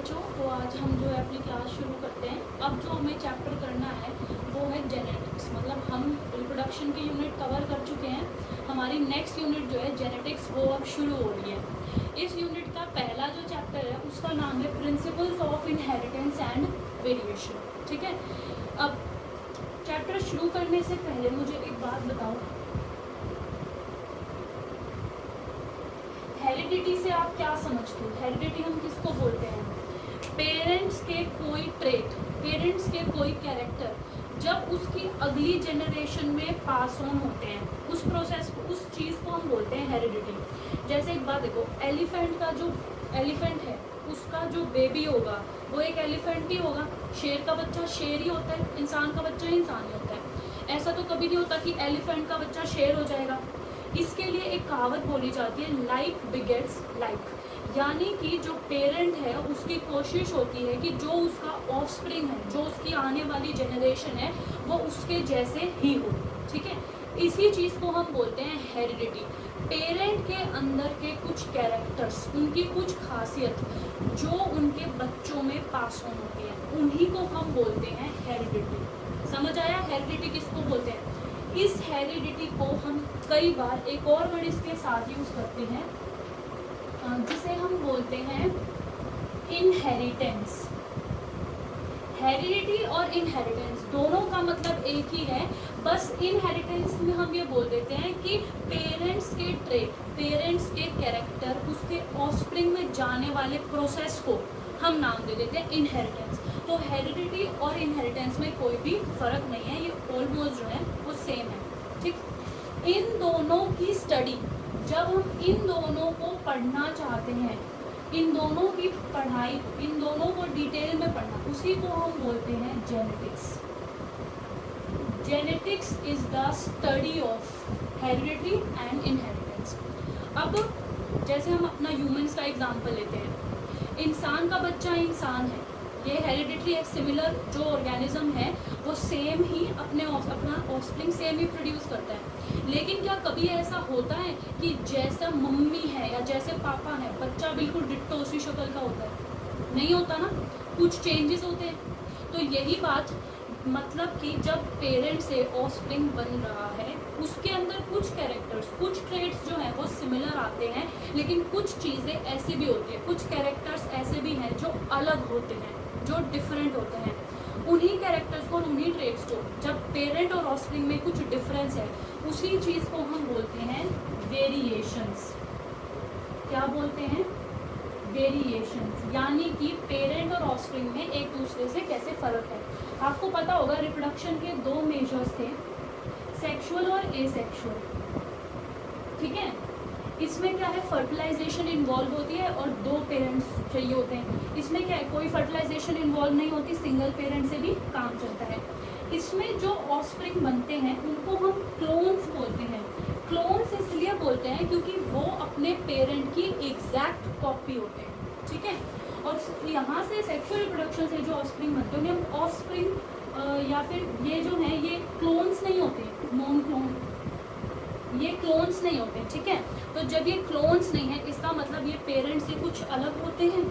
बच्चों, तो आज हम जो है अपनी क्लास शुरू करते हैं। अब जो हमें चैप्टर करना है वो है जेनेटिक्स। मतलब हम रिप्रोडक्शन की यूनिट कवर कर चुके हैं, हमारी नेक्स्ट यूनिट जो है जेनेटिक्स वो अब शुरू हो रही है। इस यूनिट का पहला जो चैप्टर है उसका नाम है principles of inheritance and variation. ठीक है, अब चैप्टर शुरू करने से पहले मुझे एक बात बताओ, हेरिडिटी से आप क्या समझते हो? हेरिडिटी हम किसको बोलते हैं? पेरेंट्स के कोई ट्रेट, पेरेंट्स के कोई कैरेक्टर जब उसकी अगली जनरेशन में पास ऑन होते हैं, उस प्रोसेस को, उस चीज़ को हम बोलते हैं हेरिडिटी। जैसे एक बात देखो, एलिफेंट का जो एलिफेंट है उसका जो बेबी होगा वो एक एलिफेंट ही होगा। शेर का बच्चा शेर ही होता है, इंसान का बच्चा इंसान ही होता है। ऐसा तो कभी नहीं होता कि एलिफेंट का बच्चा शेर हो जाएगा। इसके लिए एक कहावत बोली जाती है, लाइक बिगेट्स लाइक, यानी कि जो पेरेंट है उसकी कोशिश होती है कि जो उसका ऑफस्प्रिंग है, जो उसकी आने वाली जनरेशन है, वो उसके जैसे ही हो। ठीक है, इसी चीज़ को हम बोलते हैं हेरिडिटी। पेरेंट के अंदर के कुछ कैरेक्टर्स, उनकी कुछ खासियत जो उनके बच्चों में पास ऑन होती है, उन्हीं को हम बोलते हैं हेरिडिटी। समझ आया हेरिडिटी किसको बोलते हैं? इस हेरिडिटी को हम कई बार एक और वर्ड इसके साथ यूज करते हैं जिसे हम बोलते हैं इनहेरिटेंस। हेरिडिटी और इनहेरिटेंस दोनों का मतलब एक ही है, बस इनहेरिटेंस में हम ये बोल देते हैं कि पेरेंट्स के ट्रेट, पेरेंट्स के कैरेक्टर, उसके ऑफस्प्रिंग में जाने वाले प्रोसेस को हम नाम दे देते हैं इनहेरिटेंस। तो हेरिडिटी और इनहेरिटेंस में कोई भी फर्क नहीं है, ये ऑलमोस्ट जो है वो सेम है। ठीक, इन दोनों की स्टडी, जब हम इन दोनों को पढ़ना चाहते हैं, इन दोनों की पढ़ाई, इन दोनों को डिटेल में पढ़ना, उसी को हम बोलते हैं genetics. Genetics is the study of heredity and inheritance. अब जैसे हम अपना ह्यूमंस का एग्जांपल लेते हैं, इंसान का बच्चा इंसान है, ये हेरिडिटरी एक सिमिलर जो ऑर्गेनिज्म है वो सेम ही अपना ऑफस्प्रिंग सेम ही प्रोड्यूस करता है। लेकिन क्या कभी ऐसा होता है कि जैसा मम्मी है या जैसे पापा है, बच्चा बिल्कुल डिट्टो उसी शक्ल का होता है? नहीं होता ना, कुछ चेंजेस होते हैं। तो यही बात, मतलब कि जब पेरेंट से ऑफस्प्रिंग बन रहा है, उसके अंदर कुछ कैरेक्टर्स, कुछ ट्रेट्स जो हैं वो सिमिलर आते हैं, लेकिन कुछ चीज़ें ऐसी भी होती हैं, कुछ कैरेक्टर्स ऐसे भी हैं जो अलग होते हैं, जो डिफरेंट होते हैं। उन्हीं कैरेक्टर्स को और उन्हीं ट्रेट्स को जब पेरेंट और ऑफस्प्रिंग में कुछ डिफरेंस है, उसी चीज़ को हम बोलते हैं वेरिएशंस। क्या बोलते हैं? वेरिएशंस, यानी कि पेरेंट और ऑफस्प्रिंग में एक दूसरे से कैसे फ़र्क है। आपको पता होगा रिप्रोडक्शन के दो मेजर्स थे, सेक्सुअल और एसेक्सुअल। ठीक है, इसमें क्या है, फर्टिलाइजेशन इन्वॉल्व होती है और दो पेरेंट्स चाहिए होते हैं। इसमें क्या है, कोई फर्टिलाइजेशन इन्वॉल्व नहीं होती, सिंगल पेरेंट से भी काम चलता है। इसमें जो ऑफस्प्रिंग बनते हैं उनको हम क्लोन्स बोलते हैं। क्लोन्स इसलिए बोलते हैं क्योंकि वो अपने पेरेंट की एग्जैक्ट कॉपी होते हैं। ठीक है, और यहाँ से सेक्सुअल रिप्रोडक्शन से जो ऑफस्प्रिंग बनते हैं उन्हें ऑफस्प्रिंग या फिर ये जो है ये क्लोन्स नहीं होते, नॉन क्लोन, ये क्लोन्स नहीं होते। ठीक है, तो जब ये क्लोन्स नहीं है, इसका मतलब ये पेरेंट से कुछ अलग होते हैं।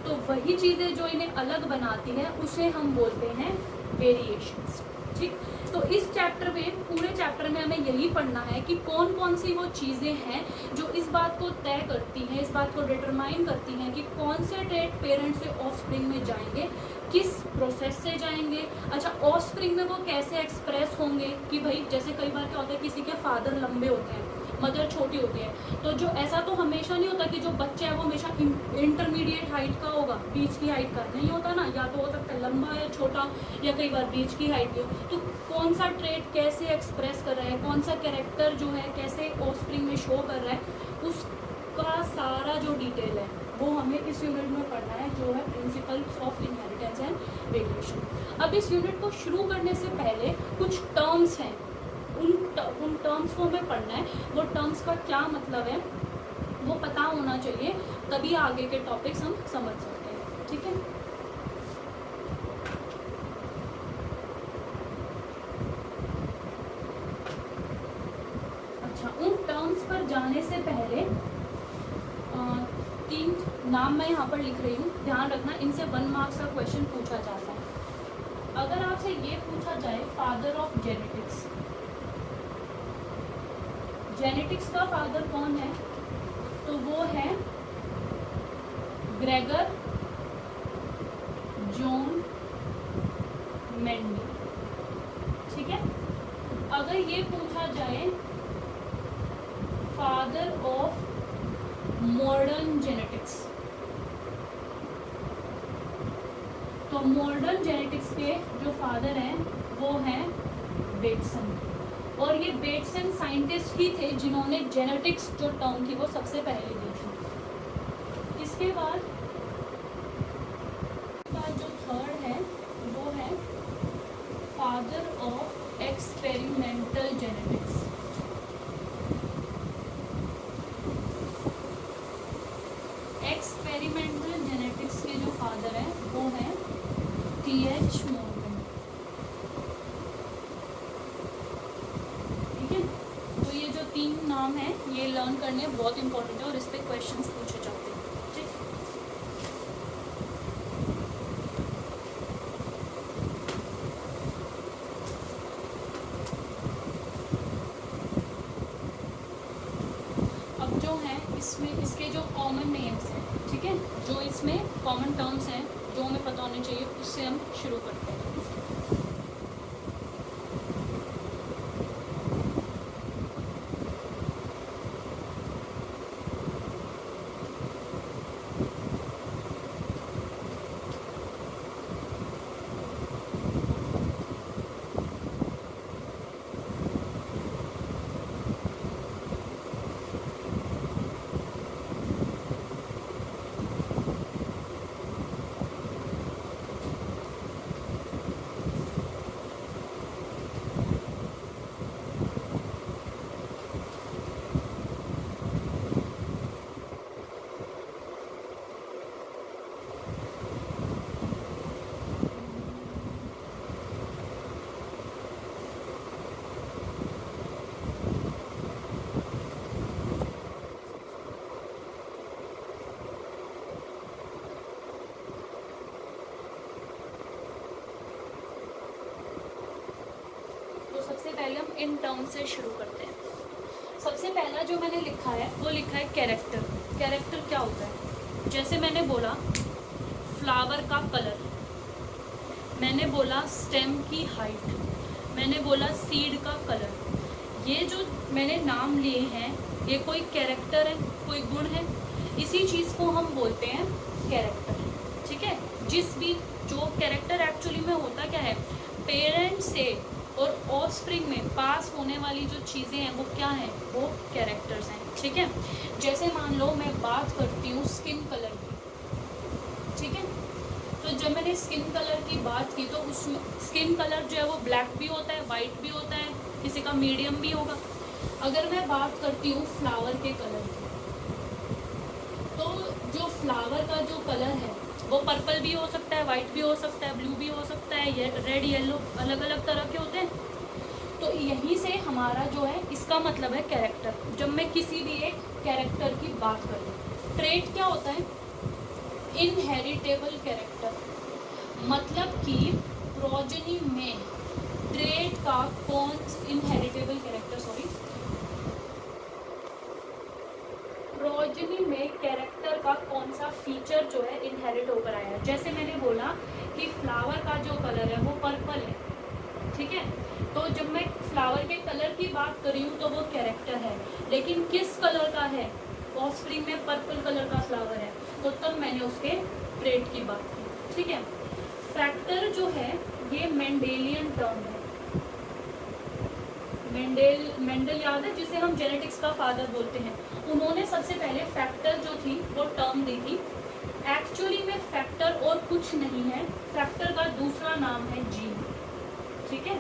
तो वही चीज़ें जो इन्हें अलग बनाती है उसे हम बोलते हैं वेरिएशंस। ठीक, तो इस चैप्टर में, पूरे चैप्टर में हमें यही पढ़ना है कि कौन कौन सी वो चीज़ें हैं जो इस बात को तय करती हैं, इस बात को डिटरमाइन करती हैं कि कौन से ट्रेट पेरेंट से ऑफस्प्रिंग में जाएंगे, किस प्रोसेस से जाएंगे। अच्छा, ऑफस्प्रिंग में वो कैसे एक्सप्रेस होंगे कि भाई जैसे कई बार क्या होता है, किसी के फादर लंबे होते हैं, मदर छोटी होती है, तो जो ऐसा तो हमेशा नहीं होता कि जो बच्चा है वो हमेशा इंटरमीडिएट हाइट का होगा, बीच की हाइट का नहीं होता ना, या तो हो सकता है लंबा या छोटा, या कई बार बीच की हाइट की हो। तो कौन सा ट्रेट कैसे एक्सप्रेस कर रहा है, कौन सा कैरेक्टर जो है कैसे ऑफस्प्रिंग में शो कर रहा है, उसका सारा जो डिटेल है वो हमें इस यूनिट में पढ़ना है, जो है principles of inheritance and variation. अब इस यूनिट को शुरू करने से पहले कुछ टर्म्स हैं, उन टर्म्स को हमें पढ़ना है। वो टर्म्स का क्या मतलब है वो पता होना चाहिए, तभी आगे के टॉपिक्स हम समझ सकते हैं। ठीक है, अच्छा, उन टर्म्स पर जाने से पहले 3 नाम मैं यहाँ पर लिख रही हूँ, ध्यान रखना इनसे 1 मार्क्स का क्वेश्चन पूछा जाता है। अगर आपसे ये पूछा जाए फादर ऑफ जेनेटिक्स, जेनेटिक्स का फादर कौन है, तो वो है ग्रेगर जॉन मेंडल। ठीक है। अगर ये पूछा जाए फादर ऑफ मॉडर्न जेनेटिक्स, तो मॉडर्न जेनेटिक्स के जो फादर हैं वो हैं बेटसन। और ये बेटसन साइंटिस्ट ही थे जिन्होंने जेनेटिक्स जो टर्म थी वो सबसे पहले दी थी। इसके बाद जो थर्ड है वो है father of experimental genetics. Experimental genetics के जो फादर हैं वो हैं टी.एच. मॉर्गन। ठीक है। तो ये जो 3 नाम हैं ये लर्न करने बहुत इंपॉर्टेंट है और इस पे क्वेश्चंस पूछे जाते हैं। ठीक। अब जो है इसमें इसके जो कॉमन नेम्स हैं, ठीक है, जो इसमें कॉमन टर्म्स हैं जो हमें पता होने चाहिए, उससे हम शुरू करते हैं। पहले हम इन टर्म से शुरू करते हैं। सबसे पहला जो मैंने लिखा है वो लिखा है कैरेक्टर। कैरेक्टर क्या होता है? जैसे मैंने बोला फ्लावर का कलर, मैंने बोला स्टेम की हाइट, मैंने बोला सीड का कलर। ये जो मैंने नाम लिए हैं ये कोई कैरेक्टर है, कोई गुण है। इसी चीज़ को हम बोलते हैं कैरेक्टर। ठीक है। जिस भी जो कैरेक्टर एक्चुअली में होता क्या है, पेरेंट्स से और ऑफस्प्रिंग में पास होने वाली जो चीज़ें हैं वो क्या हैं, वो कैरेक्टर्स हैं। ठीक है। जैसे मान लो मैं बात करती हूँ स्किन कलर की, ठीक है, तो जब मैंने स्किन कलर की बात की तो उसमें स्किन कलर जो है वो ब्लैक भी होता है, वाइट भी होता है, किसी का मीडियम भी होगा। अगर मैं बात करती हूँ फ्लावर के कलर की, तो जो फ्लावर का जो कलर है वो पर्पल भी हो सकता है, वाइट भी हो सकता है, ब्लू भी हो सकता है, ये रेड येलो अलग अलग तरह के होते हैं। तो यहीं से हमारा जो है इसका मतलब है कैरेक्टर। जब मैं किसी भी एक कैरेक्टर की बात करूँ, ट्रेट क्या होता है? इनहेरिटेबल कैरेक्टर, मतलब कि प्रोजेनी में ट्रेट का कौन इनहेरिटेबल कैरेक्टर, सॉरी, प्रोजेनी में कैरेक्टर का कौन सा फीचर जो है इनहेरिट होकर आया है। जैसे मैंने बोला कि फ्लावर का जो कलर है वो पर्पल है, ठीक है, तो जब मैं फ्लावर के कलर की बात कर रही हूँ तो वो कैरेक्टर है, लेकिन किस कलर का है? ऑफस्प्रिंग में पर्पल कलर का फ्लावर है, तो तब मैंने उसके ट्रेट की बात की। ठीक है। फैक्टर जो है ये मेंडेलियन टर्म है। मेंडल याद है, जिसे हम जेनेटिक्स का फादर बोलते हैं। उन्होंने सबसे पहले फैक्टर जो थी वो टर्म दी थी। एक्चुअली में फैक्टर और कुछ नहीं है, फैक्टर का दूसरा नाम है जीन। ठीक है।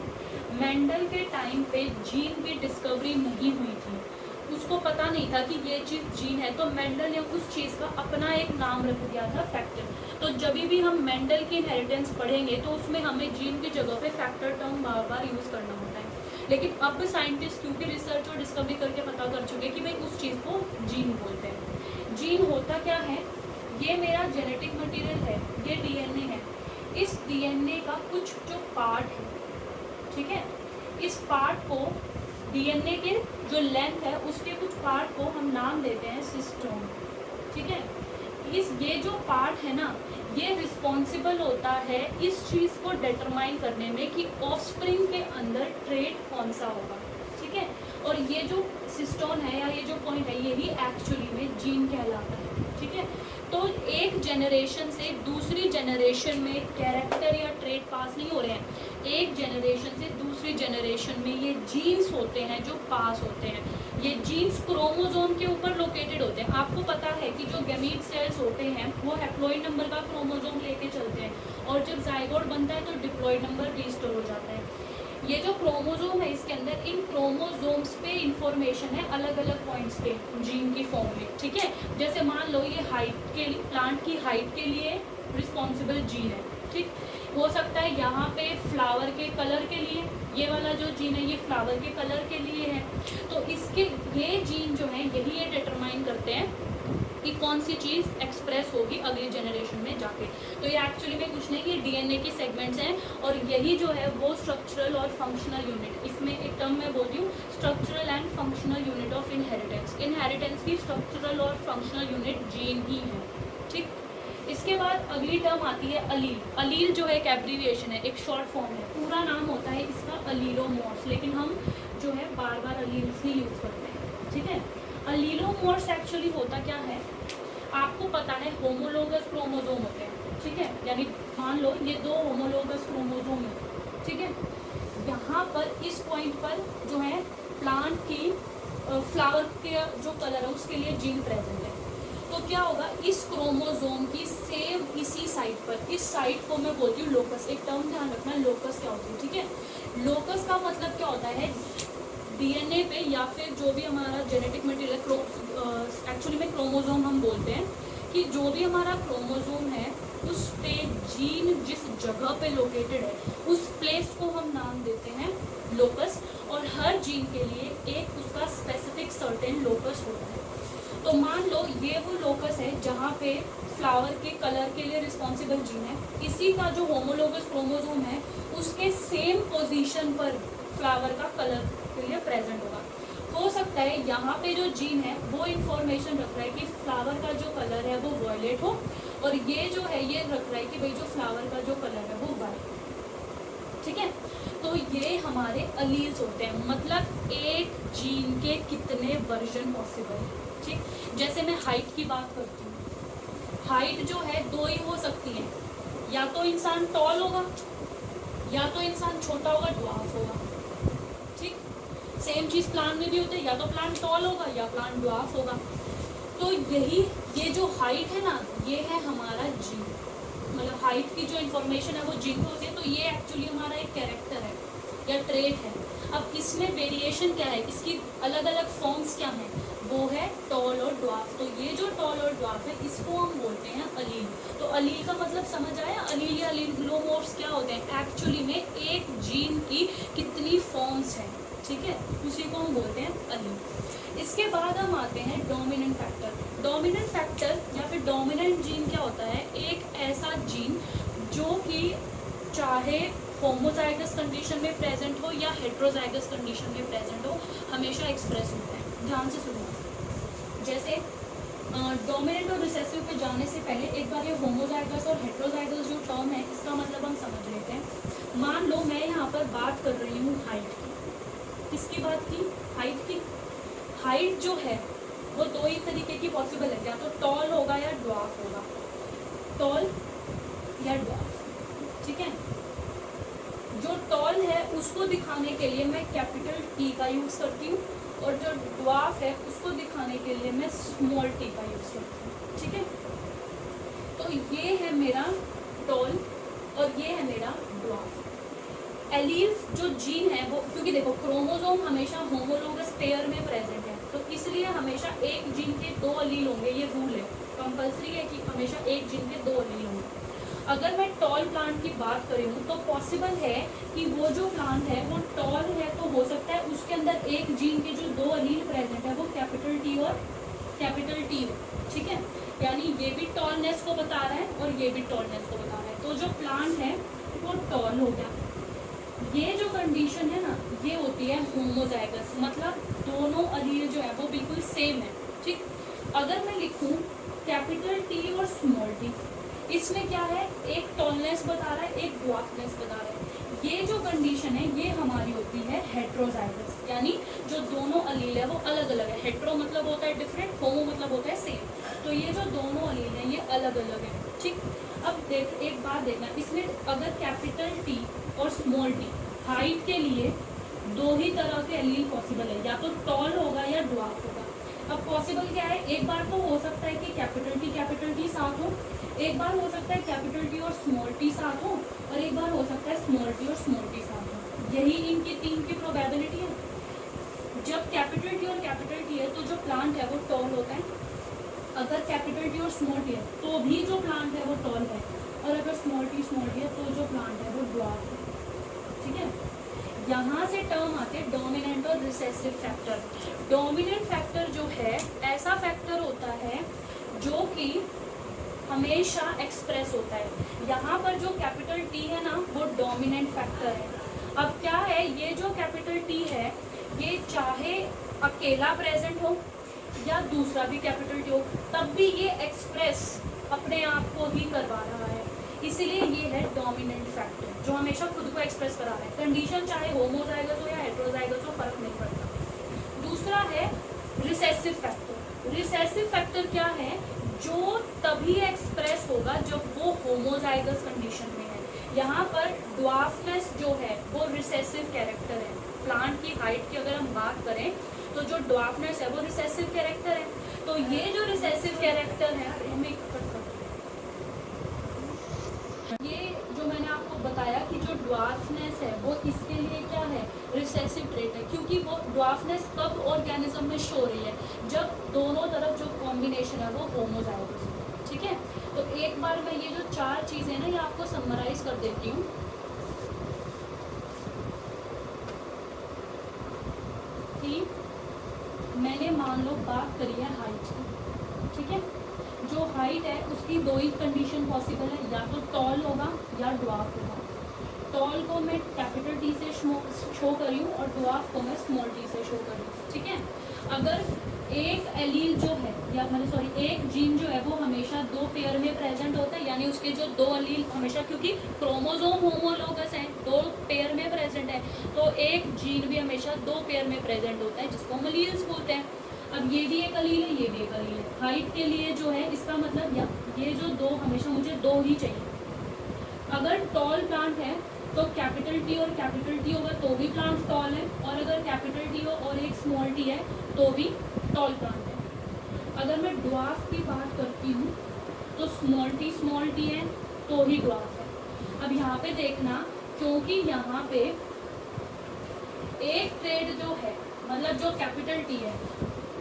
मेंडल के टाइम पे जीन की डिस्कवरी नहीं हुई थी, उसको पता नहीं था कि ये चीज़ जीन है, तो मेंडल ने उस चीज़ का अपना एक नाम रख दिया था फैक्टर। तो जब भी हम मेंडल की इनहेरिटेंस पढ़ेंगे तो उसमें हमें जीन की जगह पे फैक्टर टर्म बार बार यूज़ करना होता है। लेकिन अब साइंटिस्ट क्योंकि रिसर्च और डिस्कवरी करके पता कर चुके कि भाई उस चीज़ को जीन बोलते हैं। जीन होता क्या है? ये मेरा जेनेटिक मटेरियल है, ये डीएनए है। इस डीएनए का कुछ जो पार्ट है, ठीक है, इस पार्ट को डीएनए के जो लेंथ है उसके कुछ पार्ट को हम नाम देते हैं सिस्टोन, ठीक है। ये जो पार्ट है ना, ये रिस्पॉन्सिबल होता है इस चीज़ को डिटरमाइन करने में कि ऑफस्प्रिंग के अंदर ट्रेट कौन सा होगा, ठीक है। और ये जो सिस्टोन है या ये जो पॉइंट है, यही एक्चुअली में जीन कहलाता है, ठीक है। तो एक जनरेशन से दूसरी जनरेशन में कैरेक्टर या ट्रेट पास नहीं हो रहे हैं, एक जनरेशन से दूसरी जनरेशन में ये जीन्स होते हैं जो पास होते हैं। ये जीन्स क्रोमोसोम के ऊपर लोकेटेड होते हैं। आपको पता है कि जो गैमीट सेल्स होते हैं वो हैप्लॉइड नंबर का क्रोमोसोम लेके चलते हैं, और जब जाइगोट बनता है तो डिप्लॉइड नंबर रिस्टोर हो जाता है। ये जो क्रोमोसोम है इसके अंदर इन क्रोमोसोम्स पे इंफॉर्मेशन है अलग अलग पॉइंट्स पे जीन की फॉर्म में, ठीक है। जैसे मान लो ये हाइट के लिए, प्लांट की हाइट के लिए रिस्पॉन्सिबल जीन है, ठीक। हो सकता है यहाँ पे फ्लावर के कलर के लिए ये वाला जो जीन है ये फ्लावर के कलर के लिए है। तो इसके ये जीन जो है यही ये डिटरमाइन करते हैं कि कौन सी चीज़ एक्सप्रेस होगी अगली जनरेशन में जाके। तो ये एक्चुअली में कुछ नहीं, ये डीएनए की सेगमेंट्स हैं, और यही जो है वो स्ट्रक्चरल और फंक्शनल यूनिट, इसमें एक टर्म मैं बोल रही हूँ, structural and functional unit of inheritance. Inheritance की स्ट्रक्चरल और फंक्शनल यूनिट जीन ही है, ठीक। इसके बाद अगली टर्म आती है अलील। अलील जो है एक एब्रीविएशन है, एक शॉर्ट फॉर्म है, पूरा नाम होता है इसका अलीलोमॉर्फ्स, लेकिन हम जो है बार बार अलील्स ही यूज़ करते हैं, ठीक है। अलीलोमॉर्फ्स एक्चुअली होता क्या है, आपको पता है होमोलोगस क्रोमोसोम होते हैं, ठीक है। यानी मान लो ये दो होमोलोगस क्रोमोसोम है, ठीक है। यहाँ पर इस पॉइंट पर जो है प्लांट की फ्लावर के जो कलर है उसके लिए जीन प्रेजेंट है। तो क्या होगा, इस क्रोमोसोम की सेम इसी साइट पर, इस साइट को मैं बोलती हूँ लोकस। एक टर्म ध्यान रखना, लोकस क्या होती है, ठीक है। लोकस का मतलब क्या होता है, डीएनए पे या फिर जो भी हमारा जेनेटिक मटेरियल, एक्चुअली में क्रोमोसोम हम बोलते हैं कि जो भी हमारा क्रोमोसोम है उस पे जीन जिस जगह पे लोकेटेड है उस प्लेस को हम नाम देते हैं लोकस, और हर जीन के लिए एक उसका स्पेसिफिक सर्टेन लोकस होता है। तो मान लो ये वो लोकस है जहाँ पे फ्लावर के कलर के लिए रिस्पॉन्सिबल जीन है, इसी का जो होमोलोगस क्रोमोसोम है उसके सेम पोजीशन पर फ्लावर का कलर के लिए प्रेजेंट होगा। हो सकता है यहाँ पे जो जीन है वो इन्फॉर्मेशन रख रहा है कि फ्लावर का जो कलर है वो वॉयलेट हो, और ये जो है ये रख रहा है कि भाई जो फ्लावर का जो कलर है वो वाइट, ठीक है। तो ये हमारे अलील्स होते हैं, मतलब एक जीन के कितने वर्जन पॉसिबल है, ठीक। जैसे मैं हाइट की बात करती हूँ, हाइट जो है दो ही हो सकती है, या तो इंसान टॉल होगा या तो इंसान छोटा होगा, ड्वार्फ होगा, ठीक। सेम चीज़ प्लांट में भी होती है, या तो प्लांट टॉल होगा या प्लांट ड्वार्फ होगा। तो यही ये जो हाइट है ना, ये है हमारा जीन, मतलब हाइट की जो इन्फॉर्मेशन है वो जीन में होती है। तो ये एक्चुअली हमारा एक कैरेक्टर है या ट्रेट है। अब इसमें वेरिएशन क्या है, इसकी अलग अलग फॉर्म्स क्या हैं, वो है टॉल और ड्वार्फ। तो ये जो टॉल और ड्वार्फ है इसको हम बोलते हैं अलील। तो अलील का मतलब समझ आया, अलील या अलीलोमॉर्फ्स क्या होते हैं, एक्चुअली में एक जीन की कितनी फॉर्म्स हैं, ठीक है, उसी को हम बोलते हैं अलील। इसके बाद हम आते हैं डोमिनेंट फैक्टर। डोमिनेंट फैक्टर या फिर डोमिनेंट जीन क्या होता है, एक ऐसा जीन जो कि चाहे होमोजाइगस कंडीशन में प्रेजेंट हो या हेट्रोजाइगस कंडीशन में प्रेजेंट हो, हमेशा एक्सप्रेस होता है। ध्यान से सुनो, जैसे डोमिनेंट और रिसेसिव पे जाने से पहले एक बार ये होमोजाइगस और हेट्रोजाइगस जो टर्म है इसका मतलब हम समझ लेते हैं। मान लो मैं यहाँ पर बात कर रही हूँ हाइट की, किसकी बात की, हाइट की। हाइट जो है वो दो ही तरीके की पॉसिबल है, या तो टॉल होगा या ड्वार्फ होगा, टॉल या ड्वार्फ, ठीक है। जो टॉल है उसको दिखाने के लिए मैं कैपिटल टी का यूज़ करती हूँ, और जो ड्वार्फ है उसको दिखाने के लिए मैं स्मॉल टी का यूज़ करती हूँ, ठीक है। तो ये है मेरा टॉल और ये है मेरा ड्वार्फ। एलील्स जो जीन है वो, क्योंकि देखो क्रोमोसोम हमेशा होमोलोगस पेयर में प्रेजेंट है, तो इसलिए हमेशा एक जीन के दो अलील होंगे, ये रूल है, कंपल्सरी है कि हमेशा एक जीन के दो अलील होंगे। अगर मैं टॉल प्लांट की बात करी हूँ तो पॉसिबल है कि वो जो प्लांट है वो टॉल है, तो हो सकता है उसके अंदर एक जीन के जो दो अलील प्रेजेंट है वो कैपिटल टी और कैपिटल टी हो, ठीक है, यानी ये भी टॉलनेस को बता रहा है और ये भी टॉलनेस को बता रहा है, तो जो प्लांट है वो टॉल हो गया। ये जो कंडीशन है ना, ये होती है होमोजाइगस, मतलब दोनों अलील जो है वो बिल्कुल सेम है, ठीक। अगर मैं लिखूं कैपिटल टी और स्मॉल टी, इसमें क्या है, एक टॉलनेस बता रहा है, एक ड्वार्फनेस बता रहा है। ये जो कंडीशन है ये हमारी होती है हेट्रोजाइगस, यानी जो दोनों अलील है वो अलग अलग है। हेट्रो मतलब होता है डिफरेंट, होमो मतलब होता है सेम, तो ये जो दोनों अलील हैं ये अलग अलग है, ठीक। अब देख, एक बात देखना, इसमें अगर कैपिटल टी और स्मॉल टी हाइट के लिए दो ही तरह के अलील पॉसिबल है, या तो टॉल होगा या ड्वार्फ होगा। अब पॉसिबल क्या है, एक बार तो हो सकता है कि कैपिटल टी साथ हो, एक बार हो सकता है कैपिटल टी और स्मॉल टी साथ हो, और एक बार हो सकता है स्मॉल टी और स्मॉल टी साथ हो। यही इनकी तीन की प्रोबेबिलिटी है। जब कैपिटल टी और कैपिटल टी है तो जो प्लांट है वो टॉल होता है, अगर कैपिटल टी और स्मॉल टी है तो भी जो प्लांट है वो टॉल है, और अगर स्मॉल टी है तो जो प्लांट है वो ड्वार्फ है, ठीक है। यहाँ से टर्म आते हैं डोमिनेंट और रिसेसिव फैक्टर। डोमिनेंट फैक्टर जो है ऐसा फैक्टर होता है जो कि हमेशा एक्सप्रेस होता है। यहाँ पर जो कैपिटल टी है ना वो डोमिनेंट फैक्टर है। अब क्या है, ये जो कैपिटल टी है ये चाहे अकेला प्रेजेंट हो या दूसरा भी कैपिटल टी हो, तब भी ये एक्सप्रेस अपने आप को ही करवा रहा है, इसीलिए ये है डोमिनेंट फैक्टर जो हमेशा खुद को एक्सप्रेस करा रहा है। कंडीशन चाहे होमोजाइगस हो या हेट्रोजाइगस हो, फर्क नहीं पड़ता। दूसरा है रिसेसिव फैक्टर। रिसेसिव फैक्टर क्या है, जो तभी एक्सप्रेस होगा जब वो होमोजाइगस कंडीशन में है। यहाँ पर ड्वार्फनेस जो है वो रिसेसिव कैरेक्टर है। प्लांट की हाइट की अगर हम बात करें तो जो ड्वार्फनेस है वो रिसेसिव कैरेक्टर है। तो ये जो रिसेसिव कैरेक्टर है, हमें ये जो मैंने आपको बताया कि जो ड्वार्फनेस है वो इसके लिए क्या है, रिसेसिव ट्रेट है, क्योंकि वो ड्वार्फनेस कब ऑर्गेनिज्म में शो हो रही है, जब दोनों तरफ जो कॉम्बिनेशन है वो होमोजाइगस है, ठीक है। तो एक बार मैं ये जो चार चीजें ना ये आपको समराइज कर देती हूँ। कि मैंने मान लो बात करी है हाइट की, ठीक है। जो हाइट है उसकी दो ही कंडीशन पॉसिबल है, या तो टॉल होगा या ड्वार्फ होगा। टॉल को मैं कैपिटल टी से शो करी हूँ और ड्वार्फ को मैं स्मॉल टी से शो करी हूँ, ठीक है। अगर एक एलील जो है या एक जीन जो है वो हमेशा दो पेयर में प्रेजेंट होता है, यानी उसके जो दो एलील हमेशा, क्योंकि क्रोमोसोम होमोलोगस है, दो पेयर में प्रेजेंट है, तो एक जीन भी हमेशा दो पेयर में प्रेजेंट होता है जिसको हम एलील्स बोलते हैं। अब ये भी एक अलील है, ये भी एक अलील है। हाइट के लिए जो है इसका मतलब ये जो दो हमेशा मुझे दो ही चाहिए। अगर टॉल प्लांट है तो कैपिटल टी और कैपिटल टी होगा तो भी प्लांट टॉल है, और अगर कैपिटल टी हो और एक स्मॉल टी है तो भी टॉल प्लांट है। अगर मैं ड्वार्फ की बात करती हूँ तो स्मॉल टी है तो ही ड्वार्फ है। अब यहाँ पे देखना, क्योंकि यहाँ पे एक ट्रेड जो है मतलब जो कैपिटल टी है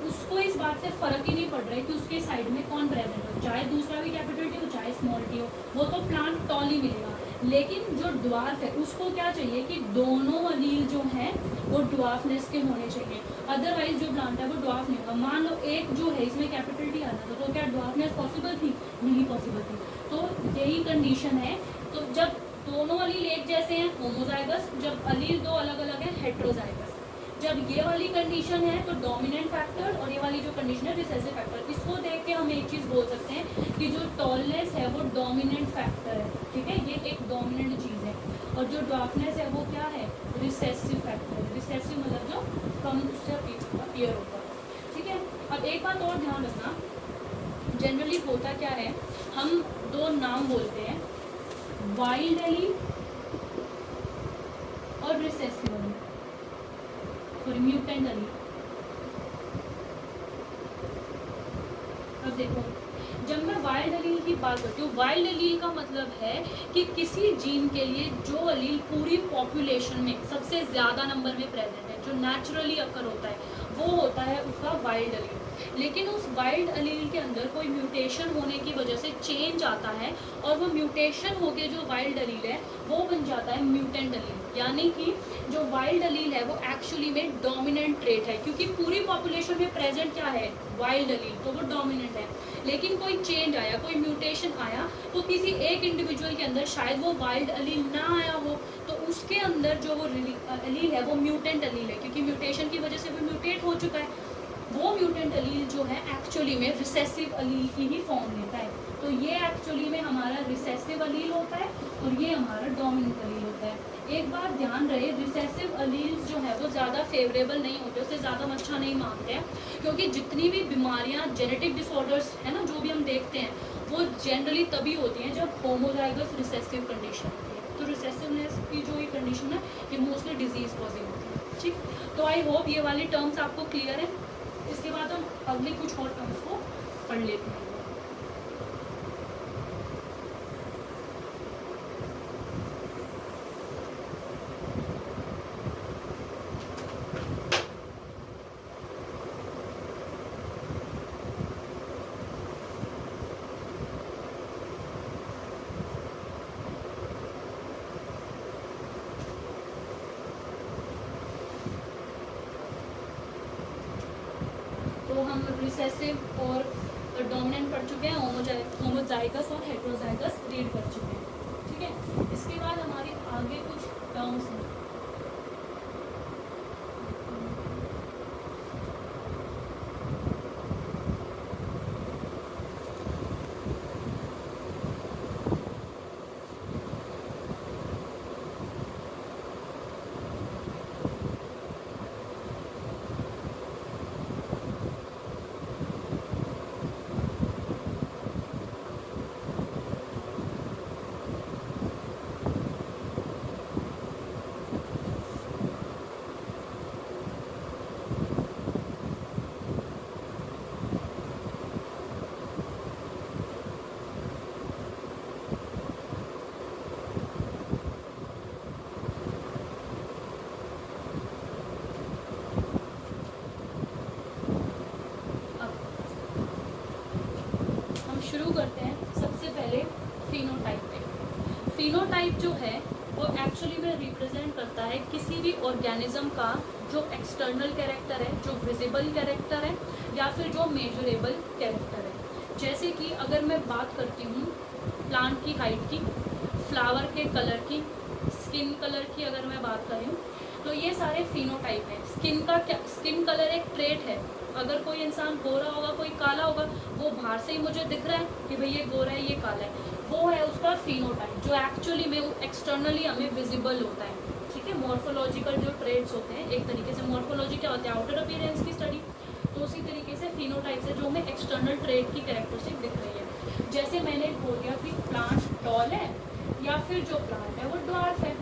उसको इस बात से फर्क ही नहीं पड़ रहा है कि उसके साइड में कौन प्रेजेंट हो, चाहे दूसरा भी कैपिटल टी हो चाहे स्मॉल टी हो, वो तो प्लांट टॉल ही मिलेगा। लेकिन जो ड्वार्फ है उसको क्या चाहिए कि दोनों अलील जो हैं वो ड्वार्फनेस के होने चाहिए, अदरवाइज जो प्लांट है वो ड्वार्फ नहीं होगा। मान लो एक जो है इसमें कैपिटल टी आना था तो क्या ड्वार्फनेस पॉसिबल थी? नहीं पॉसिबल थी। तो यही कंडीशन है। तो जब दोनों अलील एक जैसे हैं होमोजाइगस, जब अलील दो अलग अलग हैं हेट्रोजाइगस। जब ये वाली कंडीशन है तो डोमिनेंट फैक्टर, और ये वाली जो कंडीशन है रिसेसिव फैक्टर। इसको देख के हम एक चीज़ बोल सकते हैं कि जो टॉलनेस है वो डोमिनेंट फैक्टर है, ठीक है, ये एक डोमिनेंट चीज़ है। और जो ड्वार्फनेस है वो क्या है, रिसेसिव फैक्टर। रिसेसिव मतलब जो कम उससे अपीयर होता है, ठीक है। अब एक बात और ध्यान रखना, जनरली होता क्या है, हम दो नाम बोलते हैं, वाइल्ड एलील और रिसेसिव एलील, म्यूटेंट एलील। अब देखो, जब मैं वाइल्ड एलील की बात करती हूँ, वाइल्ड एलील का मतलब है कि किसी जीन के लिए जो एलील पूरी पॉपुलेशन में सबसे ज़्यादा नंबर में प्रेजेंट है, जो नेचुरली अकर होता है, वो होता है उसका वाइल्ड अलील। लेकिन उस वाइल्ड अलील के अंदर कोई म्यूटेशन होने की वजह से चेंज आता है और वो म्यूटेशन होके जो वाइल्ड अलील है वो बन जाता है म्यूटेंट अलील। यानी कि जो वाइल्ड अलील है वो एक्चुअली में डोमिनेंट ट्रेट है, क्योंकि पूरी पॉपुलेशन में प्रेजेंट क्या है, वाइल्ड अलील, तो वो डोमिनेंट है। लेकिन कोई चेंज आया, कोई म्यूटेशन आया, तो किसी एक इंडिविजुअल के अंदर शायद वो वाइल्ड अलील ना आया हो, तो उसके अंदर जो वो अलील है वो म्यूटेंट अलील है, क्योंकि म्यूटेशन की वजह से वो म्यूटेट हो चुका है। वो म्यूटेंट अलील जो है एक्चुअली में रिसेसिव अलील की ही फॉर्म लेता है। तो ये एक्चुअली में हमारा रिसेसिव अलील होता है और ये हमारा डोमिनेंट अलील होता है। एक बात ध्यान रहे, रिसेसिव अलील्स जो है वो ज़्यादा फेवरेबल नहीं होते, उससे ज़्यादा हम अच्छा नहीं मानते हैं, क्योंकि जितनी भी बीमारियाँ, जेनेटिक डिसऑर्डर्स है ना, जो भी हम देखते हैं वो जनरली तभी होती हैं जब होमोजाइगस रिसेसिव कंडीशन होती है। तो रिसेसिवनेस की जो ये कंडीशन है ये मोस्टली डिजीज़ कॉजिंग होती है। ठीक, तो आई होप ये वाली टर्म्स आपको क्लियर है। इसके बाद हम अगले कुछ और टर्म्स को पढ़ लेते हैं। तो हम रिसेसिव और डोमिनेंट पढ़ चुके हैं, होमोजाइगस और हेटेरोजाइगस रीड कर चुके हैं। ठीक है, इसके बाद हमारी आगे कुछ टर्म्स हैं। शुरू करते हैं सबसे पहले फिनोटाइप पे। फिनोटाइप जो है वो एक्चुअली में रिप्रेजेंट करता है किसी भी ऑर्गेनिज्म का जो एक्सटर्नल कैरेक्टर है, जो विजिबल कैरेक्टर है, या फिर जो मेजरेबल कैरेक्टर है। जैसे कि अगर मैं बात करती हूँ प्लांट की हाइट की, फ्लावर के कलर की, स्किन कलर की अगर मैं बात करूँ, तो ये सारे फिनोटाइप हैं। स्किन कलर एक ट्रेट है। अगर कोई इंसान गोरा होगा, कोई काला होगा, वो बाहर से ही मुझे दिख रहा है कि भाई ये गोरा है, ये काला है, वो है उसका फिनोटाइप, जो एक्चुअली में एक्सटर्नली हमें विजिबल होता है। ठीक है, मॉर्फोलॉजिकल जो ट्रेट्स होते हैं, एक तरीके से मॉर्फोलॉजी क्या होता है, आउटर अपीयरेंस की स्टडी, तो उसी तरीके से फिनोटाइप से जो हमें एक्सटर्नल ट्रेट की कैरेक्टरिस्टिक दिख रही है। जैसे मैंने बोल दिया कि प्लांट टॉल है या फिर जो प्लांट है वो ड्वार्फ है।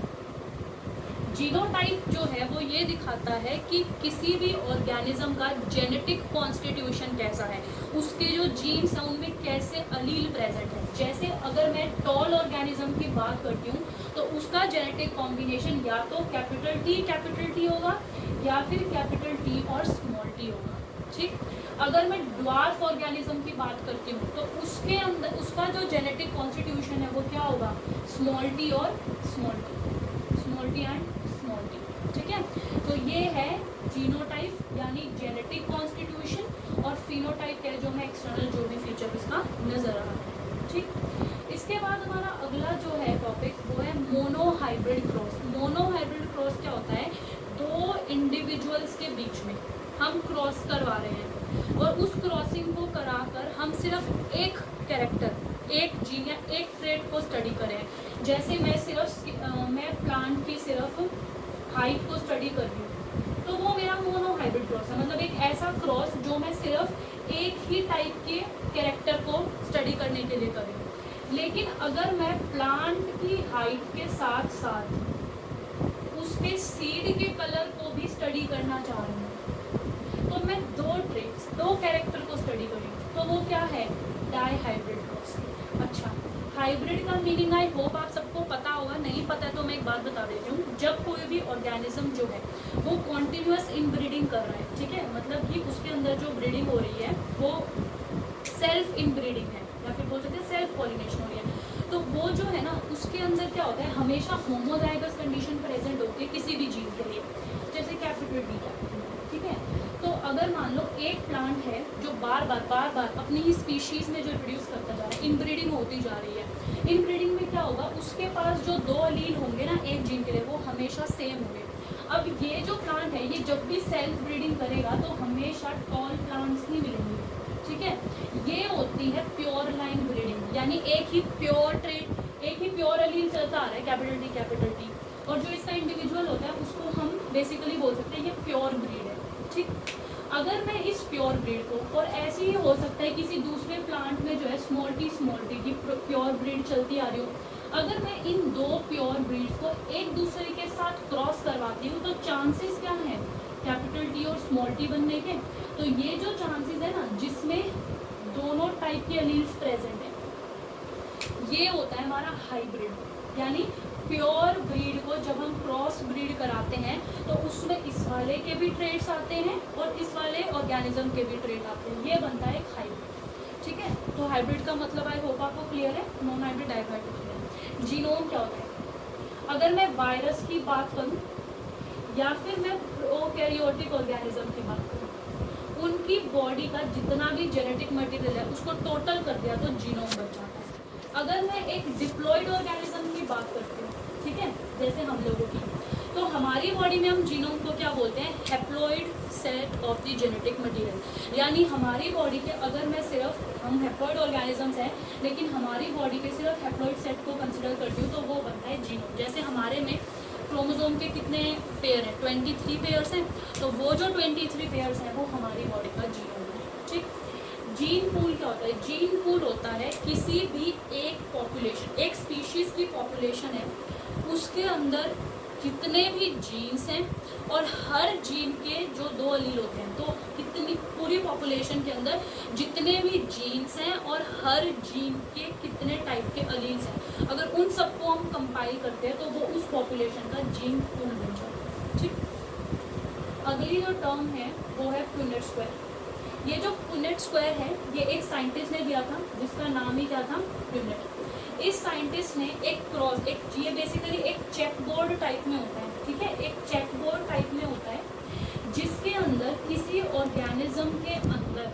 जीनोटाइप जो है वो ये दिखाता है कि किसी भी ऑर्गेनिज्म का जेनेटिक कॉन्स्टिट्यूशन कैसा है, उसके जो जीन्स हैं उनमें कैसे अलील प्रेजेंट है। जैसे अगर मैं टॉल ऑर्गेनिज्म की बात करती हूँ तो उसका जेनेटिक कॉम्बिनेशन या तो कैपिटल टी होगा या फिर कैपिटल टी और स्मॉल टी होगा। ठीक, अगर मैं ड्वार्फ ऑर्गेनिज्म की बात करती हूँ तो उसके अंदर उसका जो जेनेटिक कॉन्स्टिट्यूशन है वो क्या होगा, स्मॉल टी और small T and small T. ठीक है, तो ये है जीनोटाइप यानी जेनेटिक कॉन्स्टिट्यूशन, और फिनोटाइप है जो हमें एक्सटर्नल जो भी फीचर इसका नजर आ रहा है। ठीक, इसके बाद हमारा अगला जो है टॉपिक वो है मोनोहाइब्रिड क्रॉस। मोनोहाइब्रिड क्रॉस क्या होता है, दो इंडिविजुअल्स के बीच में हम क्रॉस करवा रहे हैं और उस क्रॉसिंग को कराकर हम सिर्फ एक कैरेक्टर, एक जीन या एक ट्रेट को स्टडी करें। जैसे मैं प्लांट की सिर्फ हाइट को स्टडी कर रही हूँ तो वो मेरा मोनोहाइब्रिड क्रॉस है, मतलब एक ऐसा क्रॉस जो मैं सिर्फ एक ही टाइप के कैरेक्टर को स्टडी करने के लिए कर रही हूँ। लेकिन अगर मैं प्लांट की हाइट के साथ साथ उसके सीड के कलर को भी स्टडी करना चाह रही हूँ तो मैं दो कैरेक्टर को स्टडी करूँ, तो वो क्या है, डाई हाइब्रिड क्रॉस। अच्छा, हाइब्रिड का मीनिंग आई होप आप सबको पता होगा, नहीं पता है तो मैं एक बात बता देती हूँ, जब कोई भी ऑर्गेनिज्म जो है वो कॉन्टिन्यूस इनब्रीडिंग कर रहा है, ठीक है, मतलब कि उसके अंदर जो ब्रीडिंग हो रही है वो सेल्फ इनब्रीडिंग है या फिर बोल सकते हैं सेल्फ पॉलिनेशन हो रही है, तो वो जो है ना उसके अंदर क्या होता है, हमेशा होमोजाइगस कंडीशन प्रेजेंट होती है किसी भी जीव के लिए, जैसे कैपिटल डी कैपिटल, ठीक है। तो अगर मान लो एक प्लांट है जो बार बार अपनी ही स्पीशीज में जो रिप्रोड्यूस करता जा रहा है, इनब्रीडिंग होती जा रही है, इनब्रीडिंग में क्या होगा, उसके पास जो 2 अलील होंगे ना एक जीन के लिए वो हमेशा सेम होंगे। अब ये जो प्लांट है ये जब भी सेल्फ ब्रीडिंग करेगा तो हमेशा टॉल प्लांट्स ही मिलेंगे, ठीक है। ये होती है प्योर लाइन ब्रीडिंग, यानी एक ही प्योर ट्रेट, एक ही प्योर अलील चलता आ रहा है कैपिटल टी, और जो इसका इंडिविजुअल होता है उसको हम बेसिकली बोल सकते हैं ये प्योर ब्रीड है, ठीक। अगर मैं इस प्योर ब्रीड को, और ऐसे ही हो सकता है किसी दूसरे प्लांट में जो है स्मॉल टी की प्योर ब्रीड चलती आ रही हो, अगर मैं इन 2 प्योर ब्रीड्स को एक दूसरे के साथ क्रॉस करवाती हूँ तो चांसेस क्या हैं कैपिटल टी और स्मॉल टी बनने के, तो ये जो चांसेस है ना जिसमें दोनों टाइप के अलील्स प्रेजेंट है, ये होता है हमारा हाइब्रिड। यानी प्योर ब्रीड को जब हम क्रॉस ब्रीड कराते हैं तो उसमें इस वाले के भी ट्रेड्स आते हैं और इस वाले ऑर्गेनिज्म के भी ट्रेड आते हैं, ये बनता है एक हाइब्रिड, ठीक है। तो हाइब्रिड का मतलब आई होप आपको क्लियर है, नॉन हाइब्रिड डाइहाइब्रिड क्लियर है। जीनोम क्या होता है, अगर मैं वायरस की बात करूं या फिर मैं प्रोकैरियोटिक ऑर्गेनिज्म की बात करूं, उनकी बॉडी का जितना भी जेनेटिक मटेरियल है उसको टोटल कर दिया तो जीनोम बन जाता है। अगर मैं एक डिप्लॉयड ऑर्गेनिज्म की बात करती हूँ, ठीक है, जैसे हम लोगों की, तो हमारी बॉडी में हम जीनोम को क्या बोलते हैं, haploid set of the genetic material. यानी हमारी बॉडी के, अगर मैं सिर्फ, हम हैप्लॉइड ऑर्गेनिजम्स हैं लेकिन हमारी बॉडी के सिर्फ हैप्लॉइड सेट को कंसिडर करती हूँ तो वो बनता है जीनोम। जैसे हमारे में क्रोमोसोम के कितने पेयर हैं, 23 पेयर्स हैं, तो वो जो 23 पेयर्स हैं वो हमारी बॉडी का जीनोम है, ठीक। जीन पूल क्या होता है, जीन पूल होता है किसी भी एक पॉपुलेशन, एक स्पीशीज की पॉपुलेशन है उसके अंदर जितने भी जीन्स हैं और हर जीन के जो 2 अलील होते हैं, तो कितनी पूरी पॉपुलेशन के अंदर जितने भी जीन्स हैं और हर जीन के कितने टाइप के अलील्स हैं, अगर उन सबको हम कंपाइल करते हैं तो वो उस पॉपुलेशन का जीन पूल बन जाता है, ठीक। अगली जो टर्म है वो है पुनेट स्क्वायर। ये जो पुनेट स्क्वायर है ये एक साइंटिस्ट ने दिया था जिसका नाम ही क्या था, पुनेट। इस साइंटिस्ट ने एक क्रॉस, एक, ये बेसिकली एक चेकबोर्ड टाइप में होता है, ठीक है, एक चेकबोर्ड टाइप में होता है जिसके अंदर किसी ऑर्गेनिज्म के अंदर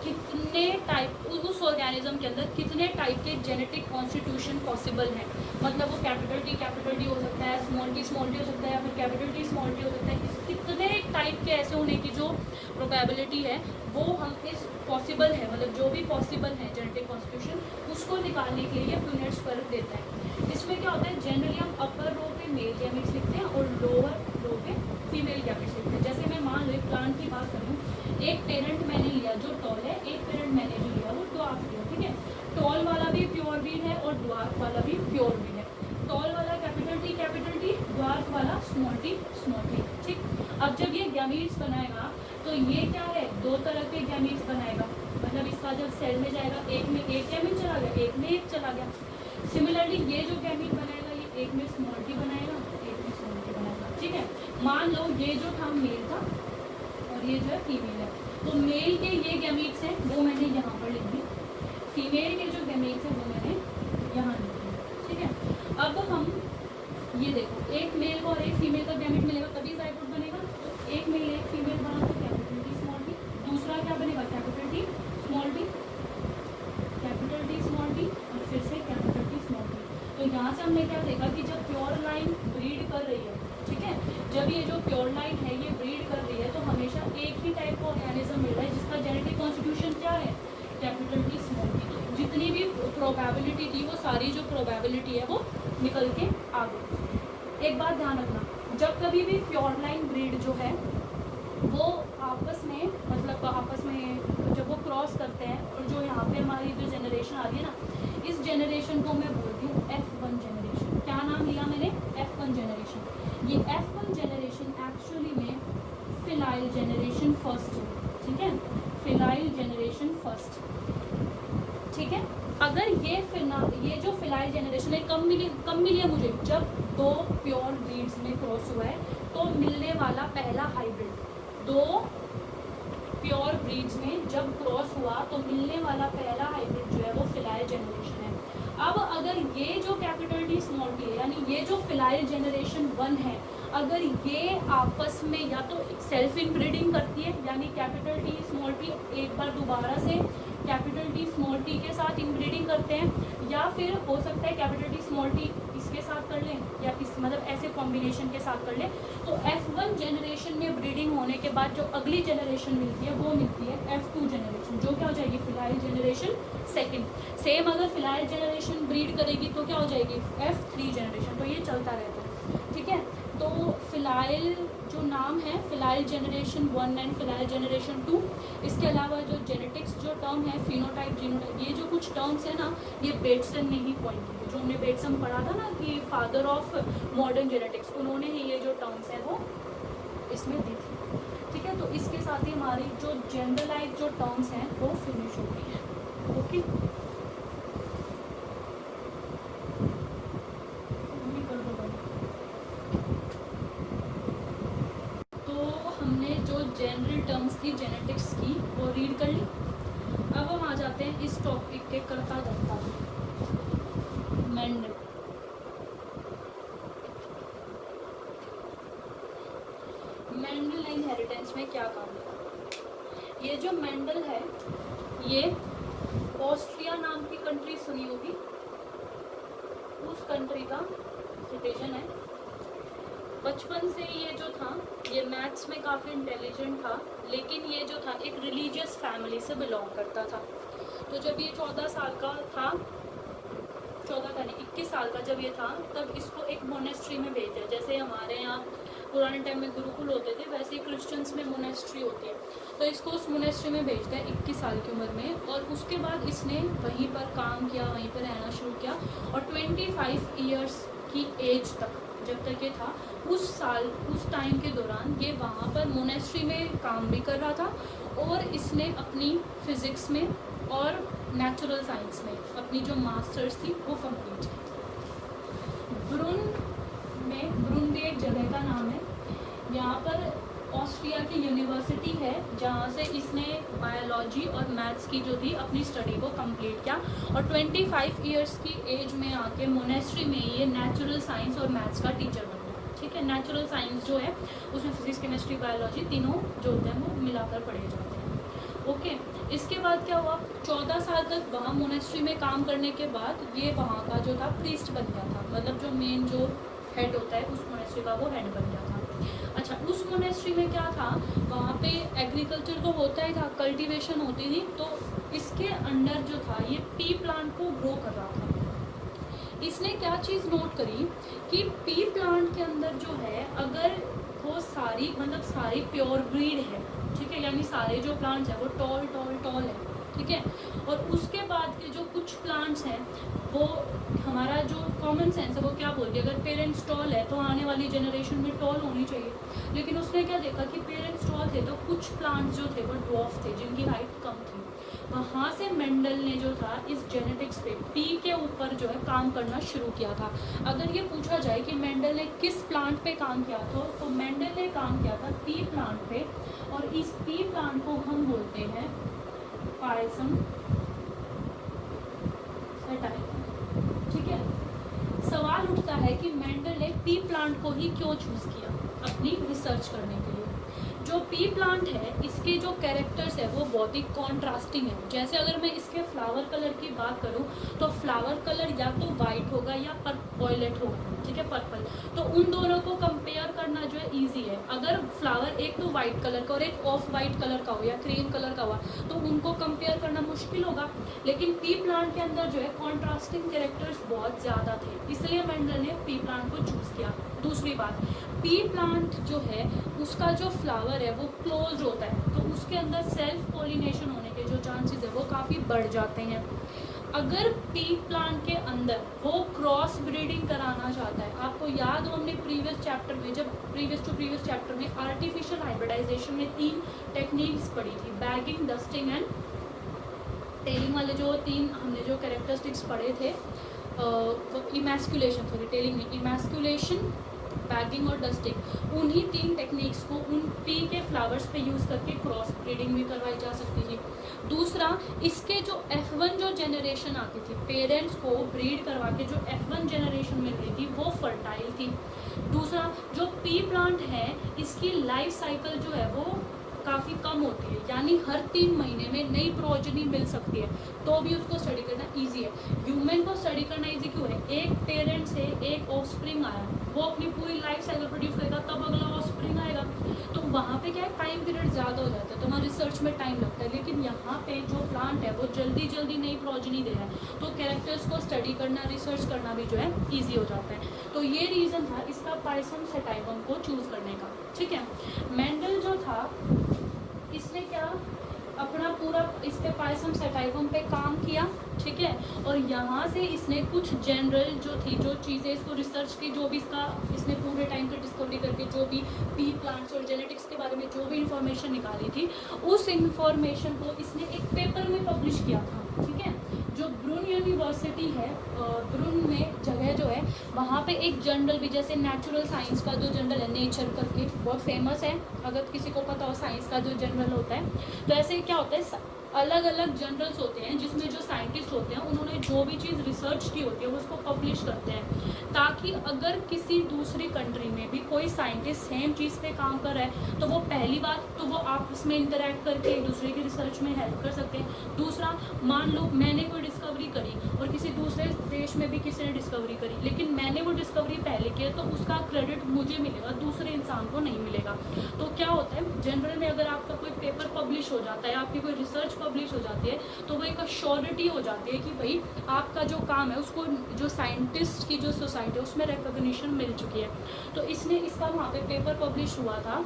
कितने टाइप, उस ऑर्गेनिज्म के अंदर कितने टाइप के जेनेटिक कॉन्स्टिट्यूशन पॉसिबल हैं, मतलब वो कैपिटल टी हो सकता है, स्मॉल टी हो सकता है, या फिर कैपिटल टी स्मॉल टी हो सकता है, कितने टाइप के ऐसे होने की जो प्रोबेबिलिटी है वो हम इस पॉसिबल है, मतलब जो भी पॉसिबल है जेनेटिक कॉन्स्टिट्यूशन उसको निकालने के लिए पुनेट स्क्वायर देता है। इसमें क्या होता है, जनरली हम अपर रो पे मेल गैमेट्स लिखते हैं और लोअर रो पे फीमेल गैमेट्स लिखते हैं। जैसे मैं मान लो एक प्लांट की बात करूँ, एक पेरेंट मैंने लिया जो टॉल है, एक पेरेंट मैंने जो लिया वो ड्वार्फ लिया, ठीक है। टॉल वाला भी प्योर ब्रीड है और ड्वार्फ वाला भी प्योर ब्रीड है। टॉल वाला कैपिटल टी, ड्वार्फ वाला स्मॉल टी, ठीक। अब जब ये गैमीट्स बनाएगा तो ये क्या है, 2 तरह के गैमीट्स बनाएगा, मतलब इसका जब सेल में जाएगा एक में एक गैमीट चला गया, एक में एक चला गया। सिमिलरली ये जो गैमीट बनाएगा ये एक में स्मॉल टी बनाएगा, एक में स्मॉल टी बनाएगा, ठीक है। मान लो ये जो था मेल था और ये जो है फीमेल है, तो मेल के ये गैमीट्स हैं वो मैंने यहाँ पर लिख दी, फीमेल के जो गैमीट्स हैं वो मैंने यहाँ लिख दी, ठीक है। अब हम ये देखो, एक मेल को और एक फीमेल का गैमीट मिलेगा तभी जाइगोट बनेगा, तो एक मेल एक फीमेल बना तो कैपिटल टी स्मॉल टी, दूसरा क्या बनेगा कैपिटल टी स्मॉल टी, और फिर से कैपिटल टी स्मॉल टी। तो यहाँ से हमने क्या देखा कि जब प्योर लाइन ब्रीड कर रही है, ठीक है, जब ये जो प्योर लाइन है ये ब्रीड कर रही है तो हमेशा एक ही टाइप का ऑर्गेनिज्म मिल रहा है जिसका जेनेटिक कॉन्स्टिट्यूशन क्या है, कैपिटल टी स्मॉल टी। जितनी भी प्रोबेबिलिटी थी वो सारी जो प्रोबेबिलिटी है वो निकल के आ गई। एक बात ध्यान रखना, जब कभी भी प्योर लाइन ब्रीड जो है वो आपस में, मतलब आपस में जब वो क्रॉस करते हैं, और जो यहाँ पे हमारी जो जनरेशन आ रही है ना, इस जनरेशन को मैं बोलती हूँ F1 जनरेशन। क्या नाम लिया मैंने, F1 जनरेशन। ये F1 जनरेशन एक्चुअली में फिलाइल जनरेशन फर्स्ट है, ठीक है, फिलाइल जनरेशन फर्स्ट, ठीक है। अगर ये जो फिलाइल जेनरेशन है कब मिली है मुझे, जब 2 प्योर ब्रीड्स में क्रॉस हुआ है तो मिलने वाला पहला हाइब्रिड। 2 प्योर ब्रीड्स में जब क्रॉस हुआ तो मिलने वाला पहला हाइब्रिड जो है वो फिलाइल जेनरेशन है। अब अगर ये जो कैपिटल टी स्मॉल टी है, यानी ये जो फिलाइल जेनरेशन 1 है, अगर ये आपस में या तो सेल्फ इनब्रीडिंग करती है, यानी कैपिटल टी स्मॉल टी एक बार दोबारा से कैपिटल टी स्मॉल टी के साथ इनब्रीडिंग करते हैं, या फिर हो सकता है कैपिटल टी स्मॉल टी इसके साथ कर लें या इस मतलब ऐसे कॉम्बिनेशन के साथ कर लें, तो F1 जेनरेशन में ब्रीडिंग होने के बाद जो अगली जेनरेशन मिलती है वो मिलती है F2 जेनरेशन, जो क्या हो जाएगी फिलाइल जेनरेशन सेकंड। सेम अगर फिलाइल जेनरेशन ब्रीड करेगी तो क्या हो जाएगी F3 जेनरेशन। तो ये चलता रहता है, ठीक है। तो फिलाइल जो नाम है फिलाइल जेनरेशन 1 एंड फिलाइल जेनरेशन 2, इसके अलावा जो जेनेटिक्स जो टर्म है फिनोटाइप जीनोटाइप, ये जो कुछ टर्म्स है ना ये बेट्सन ने ही कॉइन की, जो हमने बेट्सन पढ़ा था ना कि फादर ऑफ मॉडर्न जेनेटिक्स, उन्होंने ही ये जो टर्म्स हैं वो इसमें दी थी, ठीक है। तो इसके साथ ही हमारी जो जनरलाइज जो टर्म्स हैं वो फिनिश होती हैं, ओके। जनरल टर्म्स थी जेनेटिक्स की वो रीड कर ली। अब हम आ जाते हैं इस टॉपिक के करता धरता मेंडल। मेंडल ने इनहेरिटेंस में क्या काम किया? ये जो मेंडल है ये ऑस्ट्रिया नाम की कंट्री सुनी होगी, उस कंट्री का सिटीजन है। बचपन से ये जो था ये मैथ्स में काफ़ी इंटेलिजेंट था, लेकिन ये जो था एक रिलीजियस फैमिली से बिलोंग करता था। तो जब ये 14 साल का था, 14 का नहीं 21 साल का जब ये था, तब इसको एक मोनेस्ट्री में भेज दिया। जैसे हमारे यहाँ पुराने टाइम में गुरुकुल होते थे, वैसे ही क्रिश्चियंस में मोनेस्ट्री होती है, तो इसको उस मोनेस्ट्री में भेज दिया 21 साल की उम्र में। और उसके बाद इसने वहीं पर काम किया, वहीं पर रहना शुरू किया, और 25 ईयर्स की एज तक जब तक ये था उस टाइम के दौरान ये वहाँ पर मोनेस्ट्री में काम भी कर रहा था, और इसने अपनी फिज़िक्स में और नेचुरल साइंस में अपनी जो मास्टर्स थी वो कंप्लीट की। ब्रुन एक जगह का नाम है, यहाँ पर ऑस्ट्रिया की यूनिवर्सिटी है जहाँ से इसने बायोलॉजी और मैथ्स की जो थी अपनी स्टडी को कंप्लीट किया, और 25 ईयर्स की एज में आके मोनेस्ट्री में ये नेचुरल साइंस और मैथ्स का टीचर बन गया, ठीक है। नेचुरल साइंस जो है उसमें फिजिक्स केमिस्ट्री बायोलॉजी तीनों जो होते हैं वो मिलाकर पढ़े जाते हैं, ओके। इसके बाद क्या हुआ, 14 साल तक वहाँ मोनेस्ट्री में काम करने के बाद ये वहाँ का जो था प्रीस्ट बन गया था, मतलब जो मेन जो हेड होता है उस मोनेस्ट्री का वो हेड बन गया था। अच्छा, उस मोनेस्ट्री में क्या था, वहाँ पे एग्रीकल्चर तो होता ही था, कल्टीवेशन होती थी, तो इसके अंडर जो था ये पी प्लांट को ग्रो कर रहा था। इसने क्या चीज़ नोट करी कि पी प्लांट के अंदर जो है अगर वो सारी प्योर ब्रीड है, ठीक है, यानी सारे जो प्लांट्स हैं वो टॉल है, ठीक है। और उसके बाद के जो कुछ प्लांट्स हैं वो हमारा जो कॉमन सेंस है वो क्या बोलती है, अगर पेरेंट्स टॉल है तो आने वाली जनरेशन में टॉल होनी चाहिए। लेकिन उसने क्या देखा कि पेरेंट्स टॉल थे तो कुछ प्लांट्स जो थे वो ड्वार्फ थे जिनकी हाइट कम थी। वहाँ से मेंडल ने जो था इस जेनेटिक्स पे पी के ऊपर जो है काम करना शुरू किया था। अगर ये पूछा जाए कि मेंडल ने किस प्लांट पे काम किया तो मेंडल ने काम किया था पी प्लांट पे, और इस पी प्लांट को हम बोलते हैं पायसम सेटाइव, ठीक है। सवाल उठता है कि मेंडल ने पी प्लांट को ही क्यों चूज़ किया अपनी रिसर्च करने के लिए। जो पी प्लांट है इसके जो कैरेक्टर्स है वो बहुत ही कॉन्ट्रास्टिंग है। जैसे अगर मैं इसके फ्लावर कलर की बात करूं तो फ्लावर कलर या तो वाइट होगा या वॉयलेट होगा, ठीक है, पर्पल। तो उन दोनों को कंपेयर करना जो है ईजी है। अगर फ्लावर एक तो वाइट कलर का और एक ऑफ वाइट कलर का हो या क्रीम कलर का हुआ तो उनको कंपेयर करना मुश्किल होगा। लेकिन पी प्लांट के अंदर जो है कॉन्ट्रास्टिंग कैरेक्टर्स बहुत ज़्यादा थे, इसलिए मेंडल ने पी प्लांट को चूज़ किया। दूसरी बात, पी प्लांट जो है उसका जो फ्लावर है वो क्लोज होता है, तो उसके अंदर सेल्फ पॉलिनेशन होने के जो चांसेस है वो काफ़ी बढ़ जाते हैं। अगर पी प्लांट के अंदर वो क्रॉस ब्रीडिंग कराना चाहता है, आपको याद हो हमने प्रीवियस चैप्टर में जब प्रीवियस चैप्टर में आर्टिफिशियल हाइब्रिडाइजेशन में 3 टेक्निक्स पढ़ी थी, बैगिंग, डस्टिंग एंड टेलिंग वाले जो 3 हमने जो कैरेक्टरिस्टिक्स पढ़े थे, इमैस्कुलेशन, सॉरी टेलिंग नहीं, इमैस्कुलेशन, बैगिंग और डस्टिंग, उन्हीं 3 टेक्निक्स को उन पी के फ्लावर्स पे यूज़ करके क्रॉस ब्रीडिंग भी करवाई जा सकती थी। दूसरा, इसके जो F1 जो जनरेशन आती थी, पेरेंट्स को ब्रीड करवा के जो F1 जनरेशन मिल रही थी वो फर्टाइल थी। दूसरा, जो पी प्लांट है इसकी लाइफ साइकिल जो है वो काफ़ी कम होती है, यानी हर 3 महीने में नई प्रोजनी मिल सकती है, तो भी उसको स्टडी करना इजी है। ह्यूमन को स्टडी करना इजी क्यों है? एक पेरेंट से एक ऑफस्प्रिंग आया, वो अपनी पूरी लाइफ साइकिल प्रोड्यूस करेगा, तब अगला ऑफस्प्रिंग आएगा, तो वहाँ पे क्या है, टाइम पीरियड ज़्यादा हो जाता है, तो हमारे रिसर्च में टाइम लगता है। लेकिन यहाँ पे जो प्लांट है वो जल्दी जल्दी नई प्रोजनी दे रहा है, तो कैरेक्टर्स को स्टडी करना, रिसर्च करना भी जो है ईजी हो जाता है। तो ये रीज़न था इसका पायसम सेटाइवम को चूज़ करने का। ठीक है, मेंडल जो था इसने क्या अपना पूरा इस पे पायसम सेटाइवम पे काम किया। ठीक है, और यहाँ से इसने कुछ जनरल जो थी, जो चीज़ें इसको रिसर्च की, जो भी इसका इसने पूरे टाइम पे डिस्कवरी करके जो भी पी प्लांट्स और जेनेटिक्स के बारे में जो भी इंफॉर्मेशन निकाली थी, उस इंफॉर्मेशन को इसने एक पेपर में पब्लिश किया था। ठीक है, जो ब्रून यूनिवर्सिटी है, ब्रून में जगह जो है वहाँ पे एक जर्नल भी, जैसे नेचुरल साइंस का जो जर्नल है नेचर करके बहुत फेमस है, अगर किसी को पता हो साइंस का जो जर्नल होता है, तो ऐसे क्या होता है, अलग अलग जर्नल्स होते हैं जिसमें जो साइंटिस्ट होते हैं उन्होंने जो भी चीज़ रिसर्च की होती है वो उसको पब्लिश करते हैं, ताकि अगर किसी दूसरी कंट्री में भी कोई साइंटिस्ट सेम चीज़ पे काम कर रहा है तो वो पहली बात तो वो आपस में इंटरेक्ट करके एक दूसरे की रिसर्च में हेल्प कर सकते हैं। दूसरा, मान लो मैंने कोई डिस्कवरी करी और किसी दूसरे देश में भी किसी ने डिस्कवरी करी, लेकिन मैंने वो डिस्कवरी पहले की है तो उसका क्रेडिट मुझे मिलेगा, दूसरे इंसान को नहीं मिलेगा। तो क्या होता है, जनरल में अगर आपका कोई पेपर पब्लिश हो जाता है, आपकी कोई रिसर्च पब्लिश हो जाती है, तो वो एक अश्योरिटी हो जाती है कि भाई आपका जो काम है उसको जो साइंटिस्ट की जो सोसाइटी है उसमें रिकॉग्निशन मिल चुकी है। तो इसने इसका वहाँ पे पेपर पब्लिश हुआ था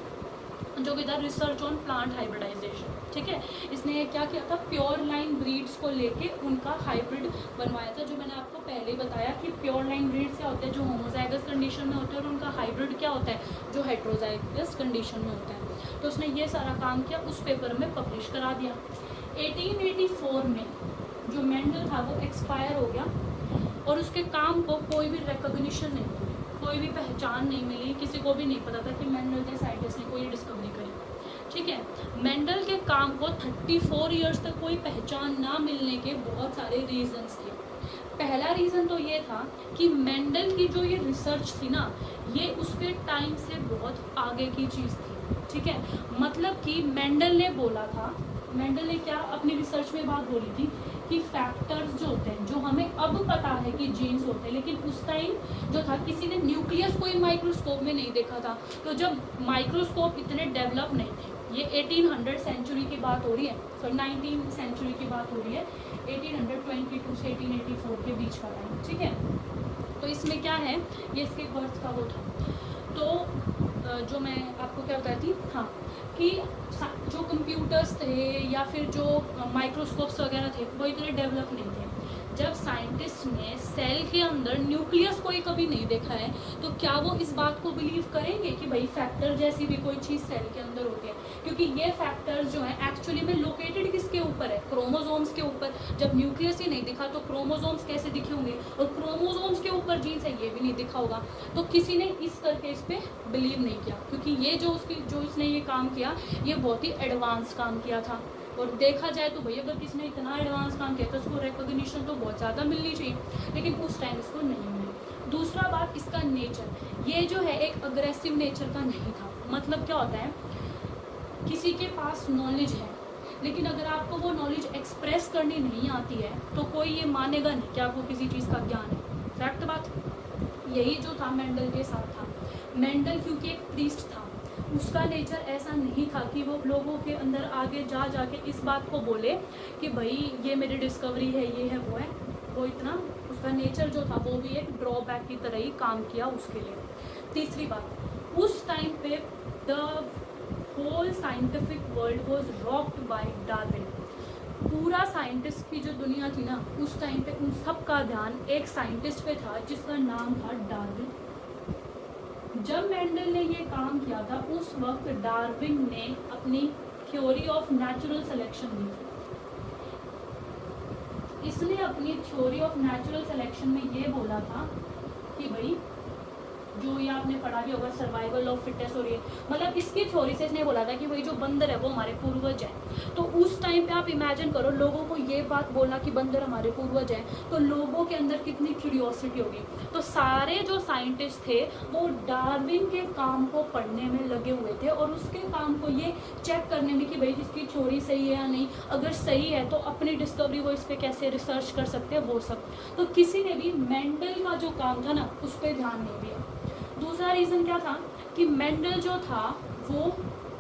जो with research on plant hybridization. ठीक है, इसने क्या किया था, प्योर लाइन ब्रीड्स को लेके उनका हाइब्रिड बनवाया था। जो मैंने आपको पहले ही बताया कि प्योर लाइन ब्रीड्स क्या होते हैं, जो होमोजाइगस कंडीशन में होते हैं, और उनका हाइब्रिड क्या होता है, जो हेट्रोजाइगस कंडीशन में होता है। तो उसने ये सारा काम किया, उस पेपर में पब्लिश करा दिया। 1884 में जो मेंडल था वो एक्सपायर हो गया और उसके काम को कोई भी रिकॉग्निशन नहीं मिली, कोई भी पहचान नहीं मिली, किसी को भी नहीं पता था कि मेंडल के साइंटिस्ट ने कोई डिस्कवरी करी। ठीक है, मेंडल के काम को 34 इयर्स तक कोई पहचान ना मिलने के बहुत सारे रीजंस थे। पहला रीज़न तो ये था कि मेंडल की जो ये रिसर्च थी ना, ये उसके टाइम से बहुत आगे की चीज़ थी। ठीक है, मतलब कि मेंडल ने बोला था, मेंडल ने क्या अपनी रिसर्च में बात बोली थी कि फैक्टर्स जो होते हैं, जो हमें अब पता है कि जीन्स होते हैं, लेकिन उस टाइम जो था किसी ने न्यूक्लियस कोई माइक्रोस्कोप में नहीं देखा था। तो जब माइक्रोस्कोप इतने डेवलप नहीं थे, ये 1800 सेंचुरी की बात हो रही है, सॉरी 19 सेंचुरी की बात हो रही है, 1822 से 1884 के बीच का टाइम। ठीक है, तो इसमें क्या है, ये इसके बर्थ का वो था। तो जो मैं आपको क्या बताई थी, हाँ, कि जो कंप्यूटर्स थे या फिर जो माइक्रोस्कोप्स वगैरह थे वो इतने डेवलप नहीं थे। जब साइंटिस्ट ने सेल के अंदर न्यूक्लियस कोई कभी नहीं देखा है, तो क्या वो इस बात को बिलीव करेंगे कि भाई फैक्टर जैसी भी कोई चीज़ सेल के अंदर होती है? क्योंकि ये फैक्टर्स जो हैं एक्चुअली में लोकेटेड किसके ऊपर है, क्रोमोसोम्स के ऊपर। जब न्यूक्लियस ही नहीं दिखा तो क्रोमोसोम्स कैसे दिखे होंगे, और क्रोमोसोम्स के ऊपर जीन्स है ये भी नहीं दिखा होगा। तो किसी ने इस करके इस पर बिलीव नहीं किया, क्योंकि ये जो इसने ये काम किया ये बहुत ही एडवांस काम किया था। और देखा जाए तो भाई अगर किसी ने इतना एडवांस काम किया तो उसको रिकॉग्निशन तो बहुत ज़्यादा मिलनी चाहिए, लेकिन उस टाइम इसको नहीं मिली। दूसरा बात, इसका नेचर, ये जो है एक अग्रेसिव नेचर का नहीं था। मतलब क्या होता है, किसी के पास नॉलेज है, लेकिन अगर आपको वो नॉलेज एक्सप्रेस करनी नहीं आती है तो कोई ये मानेगा नहीं कि आपको किसी चीज़ का ज्ञान है। फैक्ट बात यही जो था मेंडल के साथ था। मेंडल क्योंकि एक प्रीस्ट था, उसका नेचर ऐसा नहीं था कि वो लोगों के अंदर आगे जा जाके इस बात को बोले कि भाई ये मेरी डिस्कवरी है, ये है, वो है। वो इतना, उसका नेचर जो था वो भी एक ड्रॉबैक की तरह ही काम किया उसके लिए। तीसरी बात, उस टाइम पे the whole scientific world was rocked by Darwin. पूरा साइंटिस्ट की जो दुनिया थी ना उस टाइम पे, उन सब का ध्यान एक साइंटिस्ट पे था जिसका नाम था डार्विन। जब मेंडल ने ये काम किया था उस वक्त डार्विन ने अपनी थ्योरी ऑफ नेचुरल सिलेक्शन दी थी। इसने अपनी थ्योरी ऑफ नेचुरल सिलेक्शन में ये बोला था कि भाई जो ये आपने पढ़ा भी होगा सर्वाइवल ऑफ फिटेस्ट, और ये मतलब इसकी थ्योरी से इसने बोला था कि भाई जो बंदर है वो हमारे पूर्वज हैं। तो उस टाइम पे आप इमेजिन करो लोगों को ये बात बोलना कि बंदर हमारे पूर्वज हैं, तो लोगों के अंदर कितनी क्यूरियोसिटी होगी। तो सारे जो साइंटिस्ट थे वो डार्विन के काम को पढ़ने में लगे हुए थे और उसके काम को ये चेक करने में कि भाई इसकी थ्योरी सही है या नहीं, अगर सही है तो अपनी डिस्कवरी वो इस पर कैसे रिसर्च कर सकते हैं वो सब। तो किसी ने भी मेंडल का जो काम था ना उस पर ध्यान नहीं दिया। दूसरा रीज़न क्या था कि मेंडल जो था वो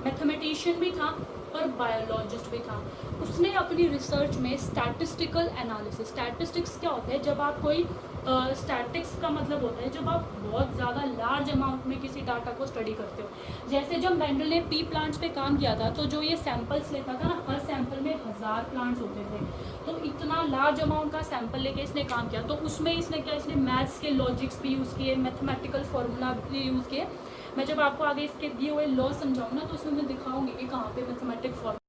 मैथमेटिशियन भी था और बायोलॉजिस्ट भी था। उसने अपनी रिसर्च में स्टैटिस्टिकल एनालिसिस, स्टैटिस्टिक्स क्या होता है, जब आप कोई स्टैटिक्स का मतलब होता है जब आप बहुत ज़्यादा लार्ज अमाउंट में किसी डाटा को स्टडी करते हो। जैसे जब मेंडल ने पी प्लांट्स पे काम किया था तो जो ये सैंपल्स लेता था ना, हर सैंपल में 1000 प्लांट्स होते थे, तो इतना लार्ज अमाउंट का सैंपल लेके इसने काम किया। तो उसमें इसने क्या, इसने मैथ्स के लॉजिक्स भी यूज़ किए, मैथमेटिकल फार्मूला भी यूज़ किए। मैं जब आपको आगे इसके दिए हुए लॉ समझाऊँ ना तो उसमें मैं दिखाऊंगी कि कहाँ पे मैथमेटिक फॉर्मूला